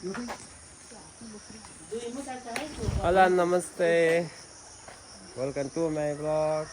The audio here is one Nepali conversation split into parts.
हेलो नमस्ते वेलकम टु माई ब्लग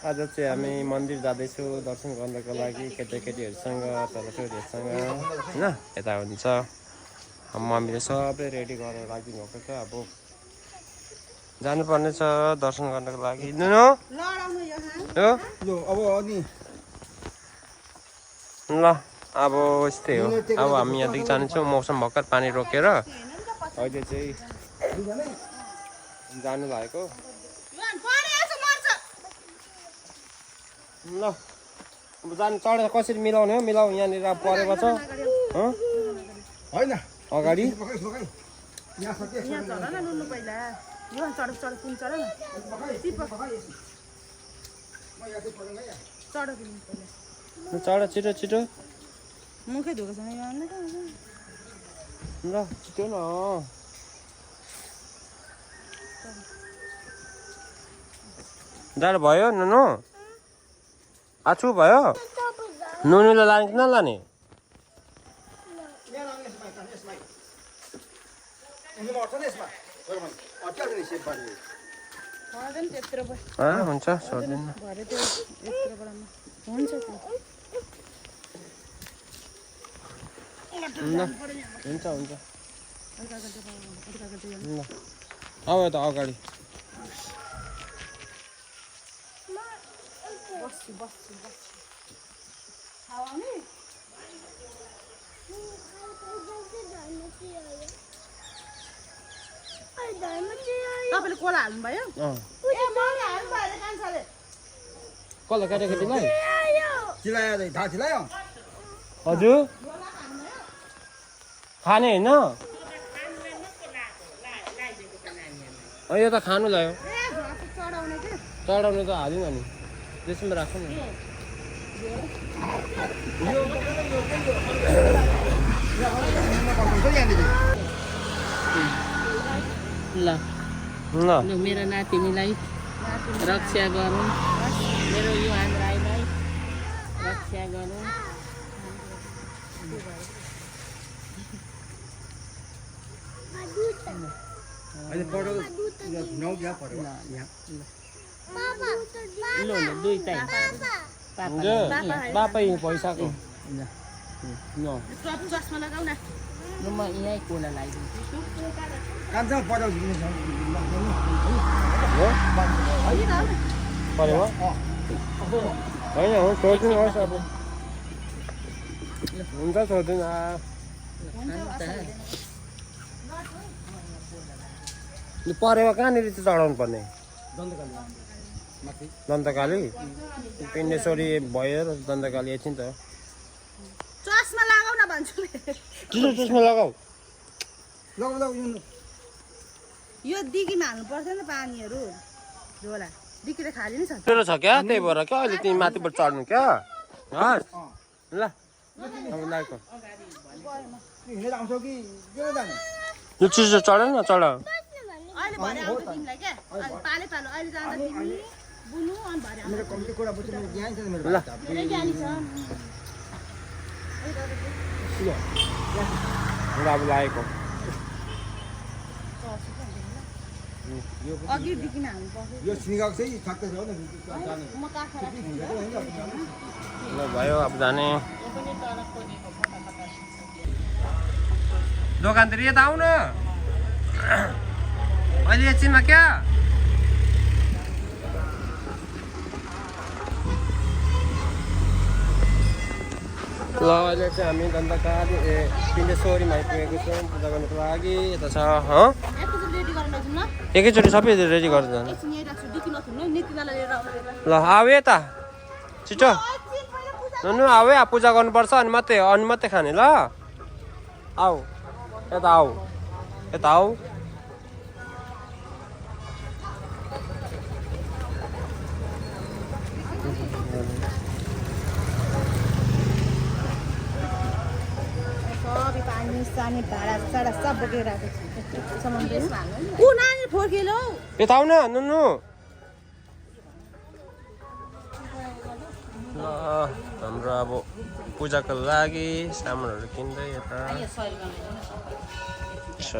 आज चाहिँ हामी मन्दिर जाँदैछु दर्शन गर्नको लागि केटाकेटीहरूसँग छोराछोरीहरूसँग होइन यता हुन्छ मम्मीले सबै रेडी गरेर राखिदिनु भएको छ अब जानुपर्ने छ दर्शन गर्नको लागि नुनु ल अब यस्तै हो अब हामी यहाँदेखि जानेछौँ मौसम भर्खर पानी रोकेर अहिले चाहिँ जानु लागेको ल अब जानु चढेर कसरी मिलाउने हो मिलाउ यहाँनिर परेको छ होइन अगाडि चढ छिटो छिटो मुखै धोएको छ ल छिटो न जाडो भयो नुनु आछु भयो नुनुलाई लाने कि नलाने हुन्छ सर्दैन हुन्छ हुन्छ हुन्छ अब त अगाडि तपाईँले कोला हाल्नुभयो कसलाई केटाकेटीलाई चिलायो थाहा चिलायो हजुर खाने होइन यो त खानु लाग्यो चढाउने त हाल्दैन नि त्यसमा राख्छ नि ल ल मेरो नातिनीलाई रक्षा गरौँ मेरो युवान राईलाई रक्षा गरौँ अहिले पढो नौ क्या पढो यहाँ ल दुई टाइम बापै पैसाको चस्मा लगाऊ न म यहीँ कोला लगाइदिन्छु कामसँग पढाउँछु पऱ्यो होइन हो छोडिदिनुहोस् अब हुन्छ छोडिदिनु परेवा कहाँनिर चाहिँ चढाउनु पर्ने दन्तकाली पिण्डेश्वरी भयो र दन्तकाली एकछिन त चस्मा लगाऊ न भन्छु किन चस्मा लगाऊ यो दिगीमा हाल्नु पर्छ नि पानीहरू झोला दिकीले खाली छ तेरो छ क्या त्यही भएर क्या अहिले तिमी माथिबाट चढ्नु क्या हस् ल अब लागेको हिँडेर आउँछौ कि के जाने यो चिज चढ न चढ अहिले भरे आउँछ तिमीलाई क्या पाले पालो अहिले जाँदा तिमी बुनु अनि भरे मेरो कम्ती कुरा बुझ्नु ज्ञान छैन मेरो ल धेरै ज्ञानी छ अब लागेको अघि दिकिन हाल्नु पर्छ यो सिँगाको चाहिँ सक्दै छ नि म काठ ल भयो अब जाने दोकानतिर यता आउन अहिले एकछिनमा क्या ल अहिले चाहिँ हामी दन्तकाली पिण्डेश्वरीमा आइपुगेको छौँ पूजा गर्नुको लागि यता छ एकैचोटि सबै रेडी गरेर जानु ल आऊ यता छिटो नुनु आऊ है पूजा गर्नुपर्छ अनि मात्रै खाने ल आऊ यता आऊ यता आऊ सानी भाडा साडा सब बोकेर आएको छु ऊ नानी फोर्केलो यता आऊ न नुनु हाम्रो अब पूजाको लागि सामानहरू किन्दै यता छ।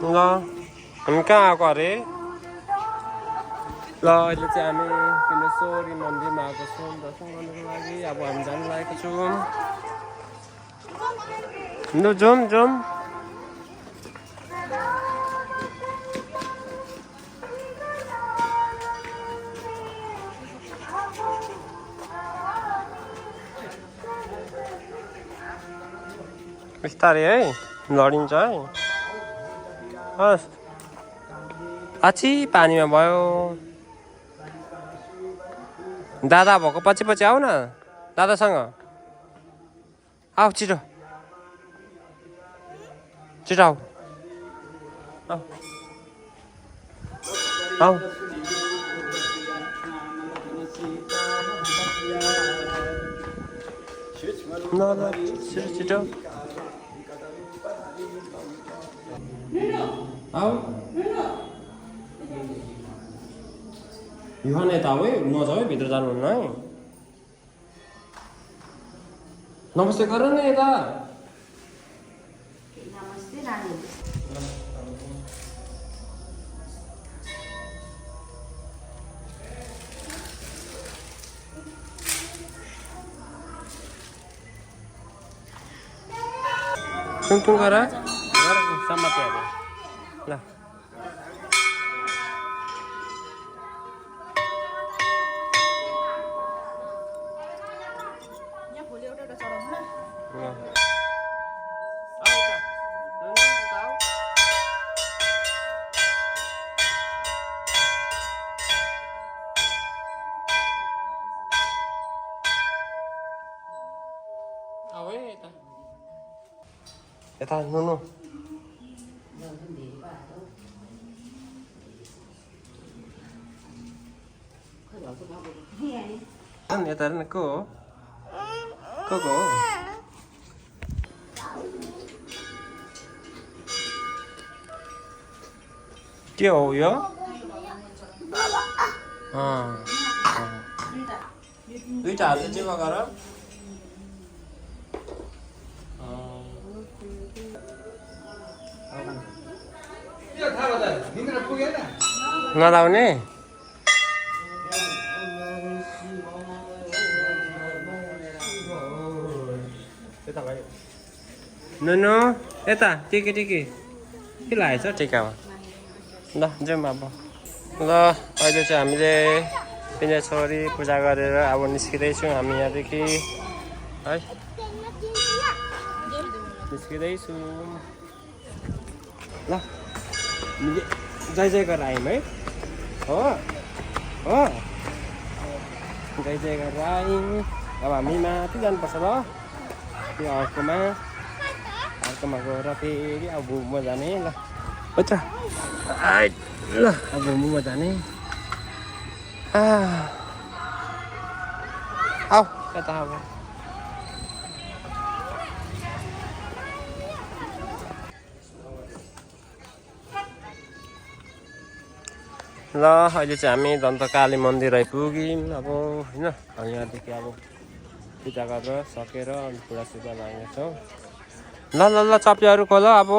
ल हामी कहाँ आएको अरे? ल अहिले चाहिँ हामी पिण्डेश्वरी मन्दिरमा आएको छौँ दर्शन गर्नुको लागि। अब हामी जानु लागेको छौँ। ल जाउँ जाउँ। बिस्तारै है, लडिन्छ है। हस् पछि पानीमा भयो। दादा भएको पछि पछि आऊ न, दादासँग आऊ, छिटो छिटो आऊ आऊ। ल ल छिटो छिटो आऊ। यो यता आऊ है, नजाऊ है, भित्र जानुहुन्न है। नमस्ते गर न यता। नमस्ते नानी। टुङ गर समातेर ल। यहाँ भोलि एउटा एउटा चढाउनु ल। यता नुनु यता हेर्न को हो? को हो? के हो यो? दुईटा हात चाहिँ जेमा गर। नलाउने नुनु यता टिके टिके के लागेछ टिकामा? ल जाउँ अब। ल अहिले चाहिँ हामीले पिण्डेश्वरी पूजा गरेर अब निस्किँदैछौँ हामी यहाँदेखि है। निस्किँदैछु। ल जय जय गरेर आयौँ है। हो हो जय जय गरेर आयौँ। अब हामी माथि जानुपर्छ ल, त्यो अर्कोमा गएर फेरि अब घुममा जाने ल। हुन्छ ल अब घुममा जाने। आऊ यता अब। ल अहिले चाहिँ हामी दन्तकाली मन्दिर आइपुग्यौँ अब होइन। यहाँदेखि अब पूजा गरेर सकेर अनि पुरा सुजा लाग्नेछौँ। ल ल ल चप्लीहरू खोल अब।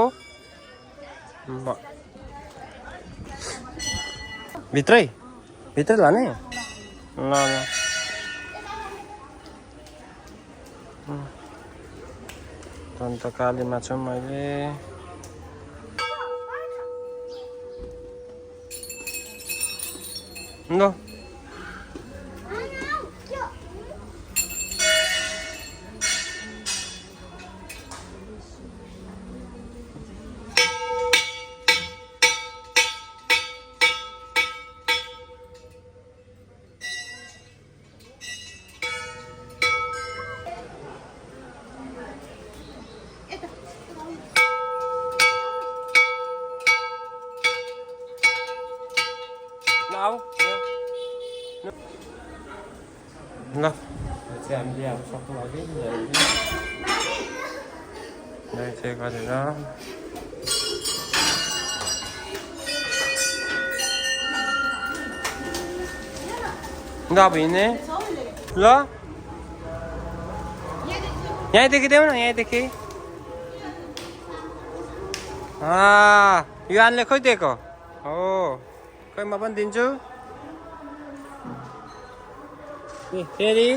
भित्रै भित्रै लाने। ल ल दन्तकालीमा छौँ अहिले। ल आऊ ल चाहिँ हामीले अब सक्नु लाग्यो चाहिँ गरेर ल अब हिँड्ने। ल यहीँदेखि देऊ न यहीँदेखि यो आनले खोइ दिएको हो खोइ म पनि दिन्छु फेरि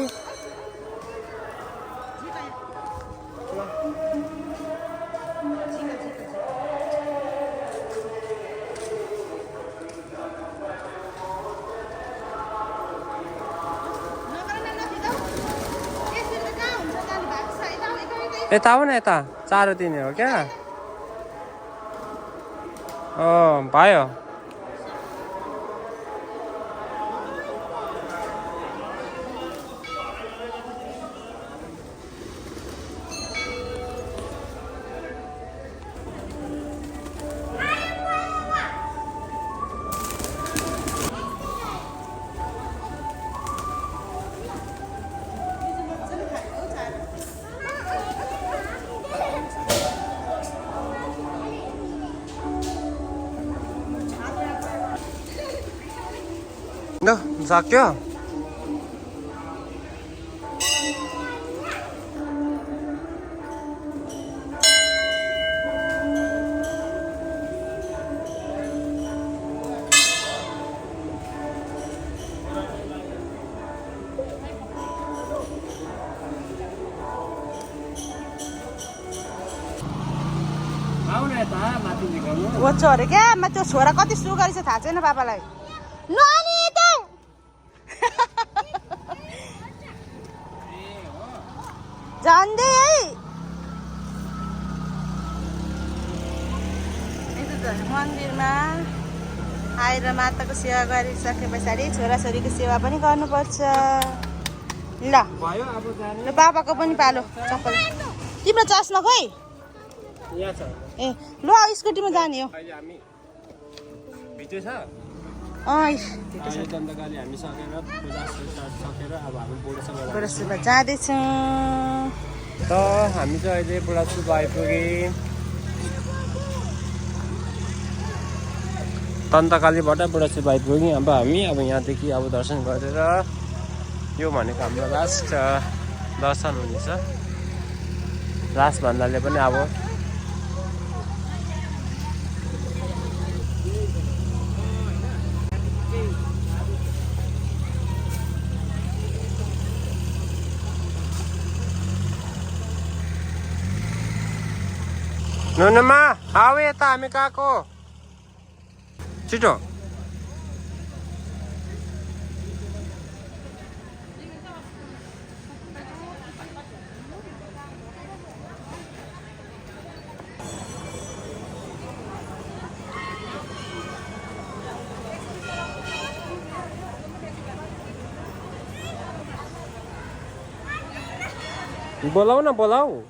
यता हो न यता चारो दिने हो क्या भयो ल सक्यो आउन यता माथि निकाल्नु ओछो अरे क्या त्यो छोरा कति सुगरी छ थाहा छैन पापालाई नानी त जान्दै है मन्दिरमा आएर माताको सेवा गरिसके पछाडि छोराछोरीको सेवा पनि गर्नुपर्छ ल ल बाबाको पनि पालो चप्पल तिम्रो चस्मा खोइ ए ल स्कुटीमा जाने हो बुढासुब्बा जाँदैछौँ त हामी चाहिँ अहिले बुढासुब्बा आइपुग्यौँ तन्तकालीबाट बुढासुब्बा आइपुग्यौँ अब हामी यहाँदेखि अब दर्शन गरेर यो भनेको हाम्रो लास्ट दर्शन हुनेछ लास्ट भन्नाले पनि अब नुनुमा आऊ यता हामी गएको छिटो बोलाऊ न बोलाऊ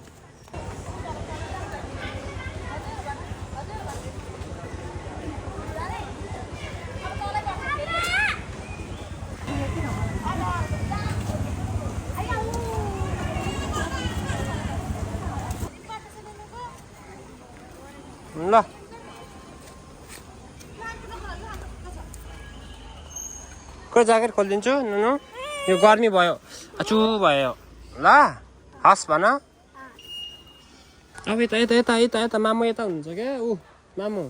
ल खोइ ज्याकेट खोलिदिन्छु नुनु यो गर्मी भयो अचु भयो ल हस् भन अब यता यता यता यता यता मामु यता हुनुहुन्छ क्या ऊ मामु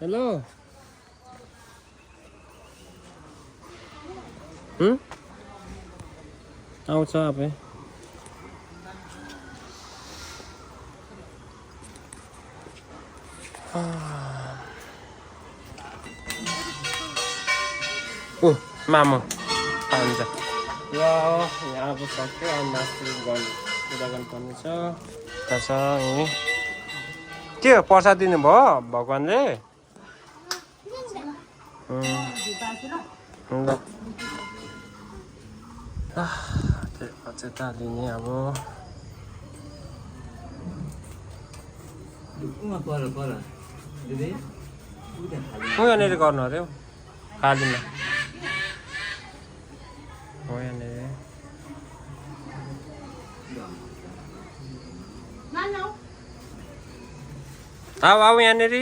हेलो आउँछ अब मामु हुन्छ ल यहाँ अब सक्यो अब मासु पूजा गर्नुपर्ने छ यहीँ के प्रसाद दिनुभयो भगवान्ले ल अचेता लिने अब यहाँनिर गर्नु अरे खालीमा हो यहाँनिर आऊ यहाँनिर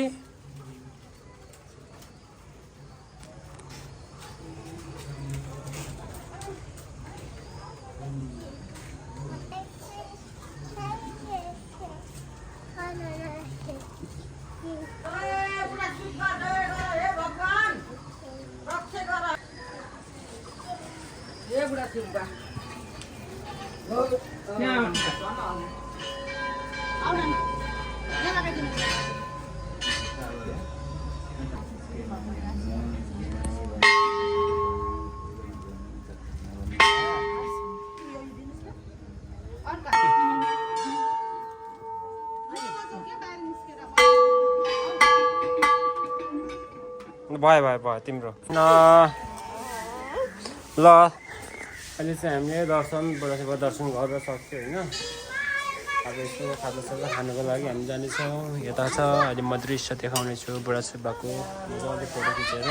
भयो तिम्रो ल अहिले चाहिँ हामीले बुढासेवा दर्शन गरेर सक्यो होइन। अब यसो खाजासाजा खानुको लागि हामी जानेछौँ। यता छ अहिले म दृश्य देखाउनेछु बुढासेवाको मजाले फोटो खिचेर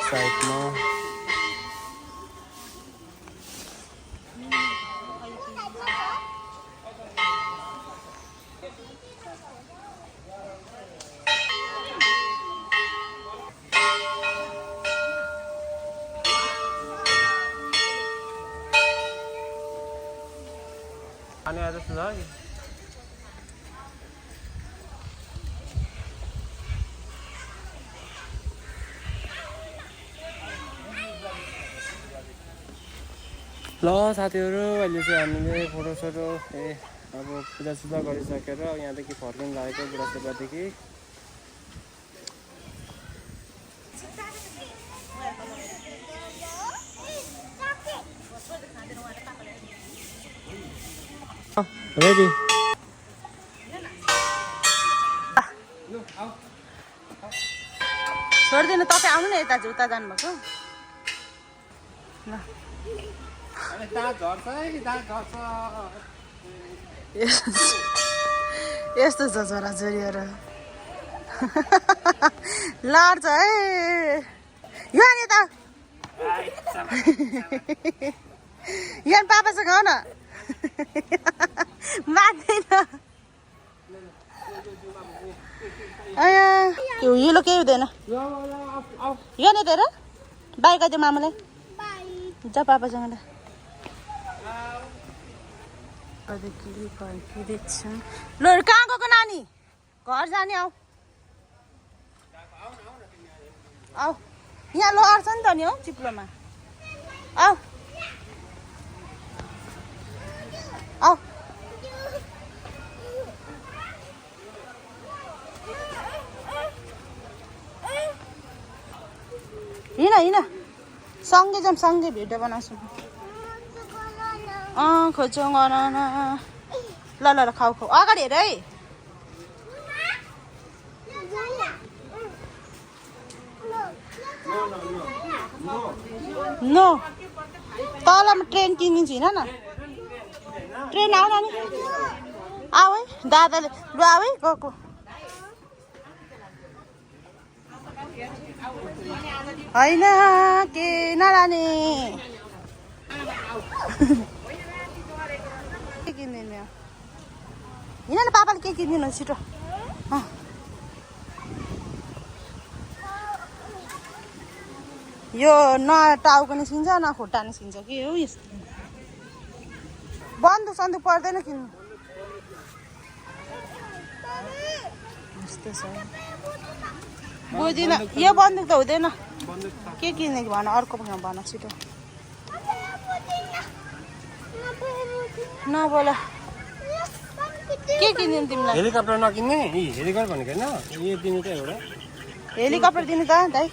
साइडमा। खाने आएर जस्तो छ कि ल साथीहरू अहिले चाहिँ हामीले फोटोसोटो अब पूजासुजा गरिसकेर यहाँदेखि फर्किनु लागेको बुढासेवादेखि। रेडी छोडिदिनु तपाईँ आउनु न यता चाहिँ उता जानुभएको ल यस्तो छ छोराछोरीहरू लड्छ है यहाँ नि यता यहाँ पापासँग खाऊ न मान्दैन हिलो केही हुँदैन यहाँ नि तेरो बाई गरिदियो मामालाई जा पापासँग ल ल कहाँ गएको नानी घर जाने आऊ आऊ यहाँ लड्छ नि त नि हौ चिप्लोमा आऊ आऊ हिँड सँगै जाऊँ सँगै भिडियो बनाउँछौँ खोज्छौँ गर न ल ल ल खाऊ अगाडि हेर है नो तलमा ट्रेन किनिदिन्छु हिँड न ट्रेन आऊ नानी आऊ है दादाले लु आऊ है गएको होइन के नलाने के किनिदिनु हिँड न पापाले के किनिदिनु छिटो यो न टाउको निस्किन्छ न खुट्टा निस्किन्छ के हो यस्तो बन्दुक सन्दुक पर्दैन किन्नु यस्तो छ बुझिनँ यो बन्दुक त हुँदैन के किने भन अर्को भन छिटो नबोल के किन्दिनु तिमीलाई हेलिकप्टर नकिन्ने हेलिकप्टर भनेको होइन यो दिनु त एउटा हेलिकप्टर दिनु त दाइ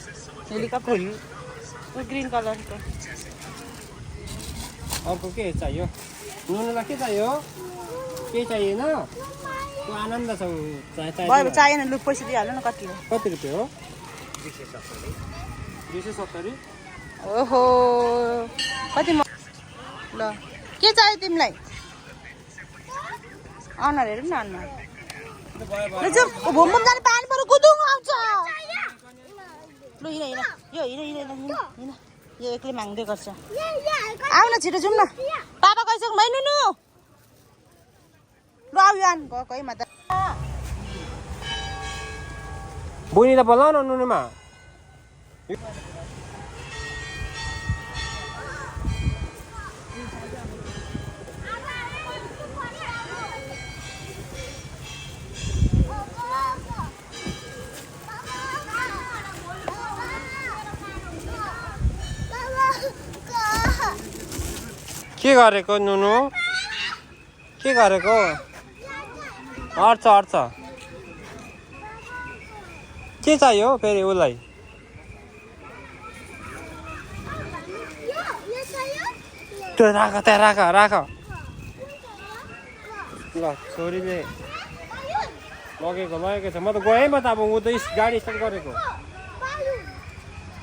हेलिकप्टर ग्रिन कलरको अर्को के चाहियो नुनुलाई के चाहियो के चाहिएन त्यो आनन्द छ भयो चाहिएन लु पैसा दिइहाल्नु न कति हो कति रुपियाँ हो 270 ओहो कति ल के चाहियो तिमीलाई अनुहार हेरौँ न अनुहार घुम्नु जाने पानी पऱ्यो कुदुङ आउँछ लु हिँड यो हिँड यो एक्लै माग्दै गर्छ आऊ न छिटो जाउँ न पापा गइसक्नु भयो नुनु ल आऊ यान गएको है माता बहिनीलाई बोलाउ न नुनुमा के गरेको नुनु के गरेको अर्छ अर्छ के चाहियो फेरि उसलाई त्यो राख त्यहाँ राख राख ल छोरीले लगेको छ म त गएँ म त अब ऊ त गाडी स्टार्ट गरेको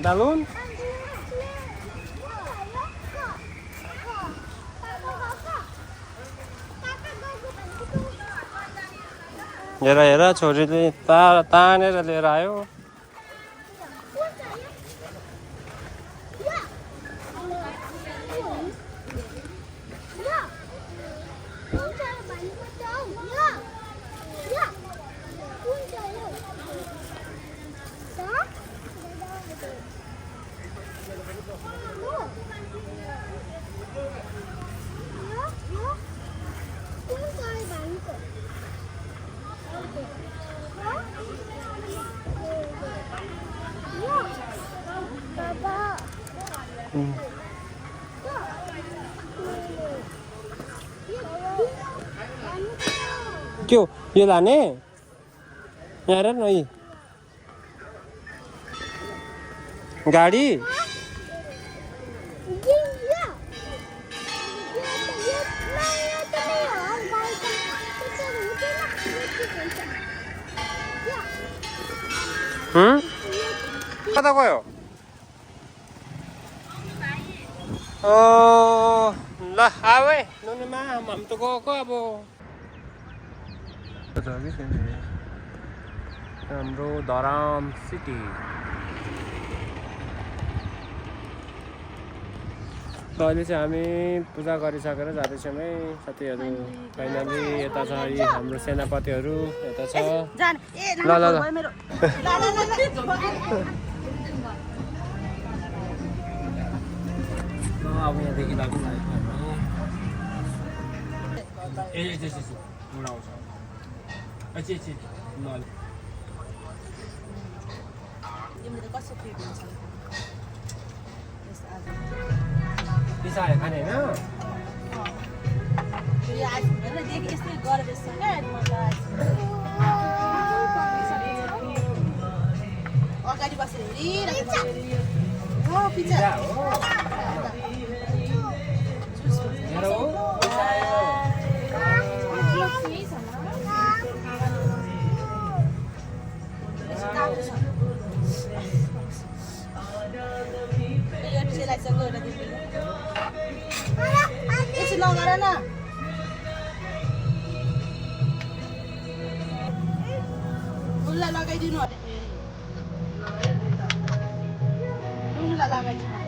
बालुन हेर हेर छोरीले तानेर लिएर आयो के हो यो लाने यहाँ हेर न यी गाडी कता गयो ल आऊ है नुनुमा हामी त गएको अब हाम्रो धराम सिटी अहिले चाहिँ हामी पूजा गरिसकेर जाँदैछौँ है साथीहरू फाइनली यता छ यी हाम्रो सेनापतिहरू यता छ ल ल ल अब यहाँदेखि लाग्नु पिसायो खाने अगाडि बसेर हेरिरहेको पिज्जा एकछिन लगाएर न उसलाई लगाइदिनु लगाइदिनु